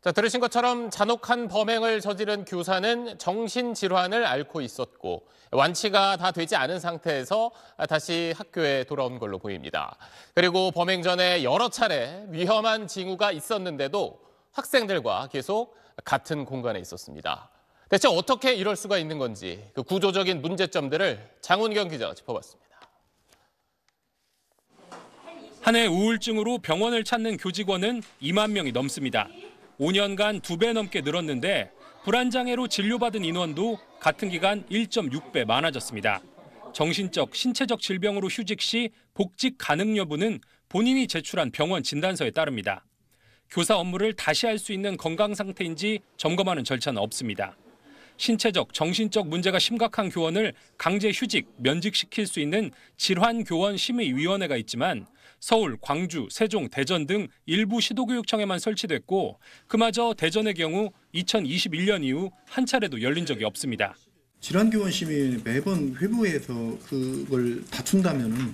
자, 들으신 것처럼 잔혹한 범행을 저지른 교사는 정신질환을 앓고 있었고 완치가 다 되지 않은 상태에서 다시 학교에 돌아온 걸로 보입니다. 그리고 범행 전에 여러 차례 위험한 징후가 있었는데도 학생들과 계속 같은 공간에 있었습니다. 대체 어떻게 이럴 수가 있는 건지 그 구조적인 문제점들을 장훈경 기자가 짚어봤습니다. 한 해 우울증으로 병원을 찾는 교직원은 2만 명이 넘습니다. 5년간 2배 넘게 늘었는데 불안장애로 진료받은 인원도 같은 기간 1.6배 많아졌습니다. 정신적, 신체적 질병으로 휴직 시 복직 가능 여부는 본인이 제출한 병원 진단서에 따릅니다. 교사 업무를 다시 할 수 있는 건강 상태인지 점검하는 절차는 없습니다. 신체적, 정신적 문제가 심각한 교원을 강제 휴직, 면직시킬 수 있는 질환교원심의위원회가 있지만 서울, 광주, 세종, 대전 등 일부 시도교육청에만 설치됐고 그마저 대전의 경우 2021년 이후 한 차례도 열린 적이 없습니다. 질환교원심의 매번 회부해서 그걸 다툰다면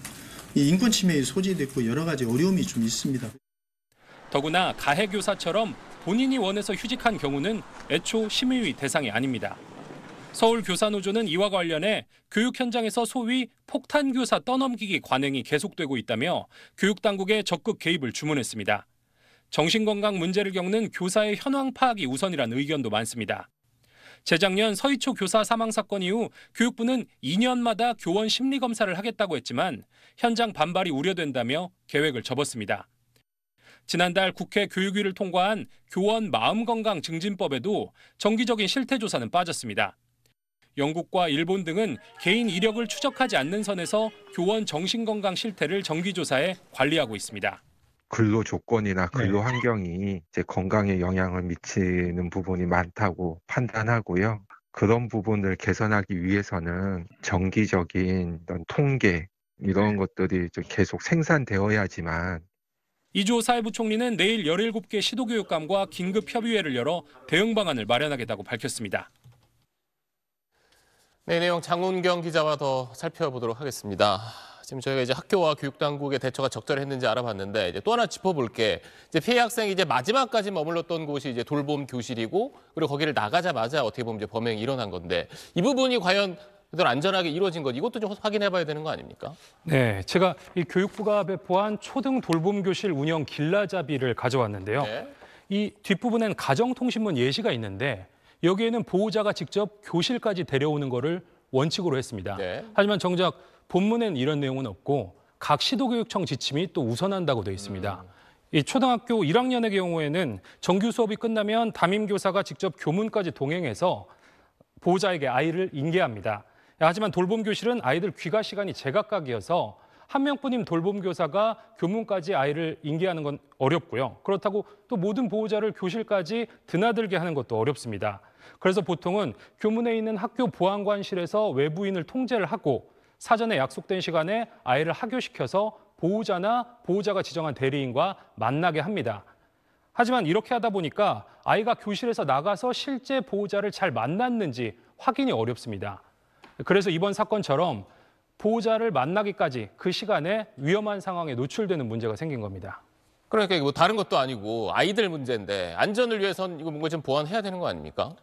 인권 침해에 소지됐고 여러 가지 어려움이 좀 있습니다. 더구나 가해교사처럼 본인이 원해서 휴직한 경우는 애초 심의위 대상이 아닙니다. 서울교사노조는 이와 관련해 교육 현장에서 소위 폭탄교사 떠넘기기 관행이 계속되고 있다며 교육당국에 적극 개입을 주문했습니다. 정신건강 문제를 겪는 교사의 현황 파악이 우선이라는 의견도 많습니다. 재작년 서희초 교사 사망 사건 이후 교육부는 2년마다 교원 심리검사를 하겠다고 했지만 현장 반발이 우려된다며 계획을 접었습니다. 지난달 국회 교육위를 통과한 교원 마음건강 증진법에도 정기적인 실태조사는 빠졌습니다. 영국과 일본 등은 개인 이력을 추적하지 않는 선에서 교원 정신건강 실태를 정기조사해 관리하고 있습니다. 근로 조건이나 근로 환경이 이제 건강에 영향을 미치는 부분이 많다고 판단하고요. 그런 부분을 개선하기 위해서는 정기적인 어떤 통계 이런 것들이 계속 생산되어야지만 이주호 사회부 총리는 내일 17개 시도교육감과 긴급협의회를 열어 대응 방안을 마련하겠다고 밝혔습니다. 네, 내용 장훈경 기자와 더 살펴보도록 하겠습니다. 지금 저희가 이제 학교와 교육당국의 대처가 적절했는지 알아봤는데 이제 또 하나 짚어볼 게 이제 피해 학생이 이제 마지막까지 머물렀던 곳이 이제 돌봄 교실이고 그리고 거기를 나가자마자 어떻게 보면 이제 범행이 일어난 건데 이 부분이 과연 그대로 안전하게 이루어진 것 이것도 좀 확인해봐야 되는 거 아닙니까? 네, 제가 이 교육부가 배포한 초등 돌봄 교실 운영 길라잡이를 가져왔는데요. 네. 이 뒷부분엔 가정통신문 예시가 있는데 여기에는 보호자가 직접 교실까지 데려오는 거를 원칙으로 했습니다. 네. 하지만 정작 본문엔 이런 내용은 없고 각 시도교육청 지침이 또 우선한다고 되어 있습니다. 이 초등학교 1학년의 경우에는 정규 수업이 끝나면 담임교사가 직접 교문까지 동행해서 보호자에게 아이를 인계합니다. 하지만 돌봄 교실은 아이들 귀가 시간이 제각각이어서 한 명뿐인 돌봄 교사가 교문까지 아이를 인계하는 건 어렵고요. 그렇다고 또 모든 보호자를 교실까지 드나들게 하는 것도 어렵습니다. 그래서 보통은 교문에 있는 학교 보안관실에서 외부인을 통제를 하고 사전에 약속된 시간에 아이를 하교시켜서 보호자나 보호자가 지정한 대리인과 만나게 합니다. 하지만 이렇게 하다 보니까 아이가 교실에서 나가서 실제 보호자를 잘 만났는지 확인이 어렵습니다. 그래서 이번 사건처럼 보호자를 만나기까지 그 시간에 위험한 상황에 노출되는 문제가 생긴 겁니다. 그러니까 뭐 다른 것도 아니고 아이들 문제인데 안전을 위해선 이거 뭔가 좀 보완해야 되는 거 아닙니까?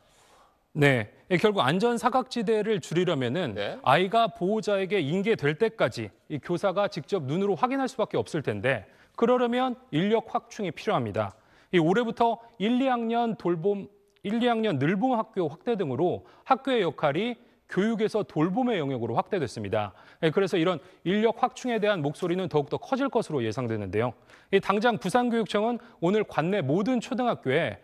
네, 결국 안전 사각지대를 줄이려면은 네. 아이가 아이가 보호자에게 인계될 때까지 이 교사가 직접 눈으로 확인할 수밖에 없을 텐데 그러려면 인력 확충이 필요합니다. 이 올해부터 1, 2학년 늘봄 학교 확대 등으로 학교의 역할이 교육에서 돌봄의 영역으로 확대됐습니다. 그래서 이런 인력 확충에 대한 목소리는 더욱더 커질 것으로 예상되는데요. 당장 부산교육청은 오늘 관내 모든 초등학교에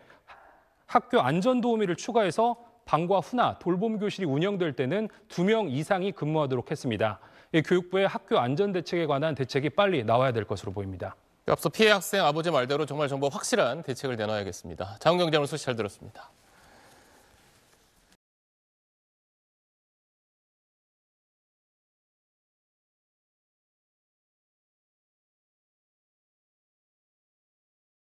학교 안전도우미를 추가해서 방과 후나 돌봄 교실이 운영될 때는 2명 이상이 근무하도록 했습니다. 교육부의 학교 안전 대책에 관한 대책이 빨리 나와야 될 것으로 보입니다. 앞서 피해 학생 아버지 말대로 정말 정보 확실한 대책을 내놔야겠습니다. 장훈경 기자 오늘 소식 잘 들었습니다.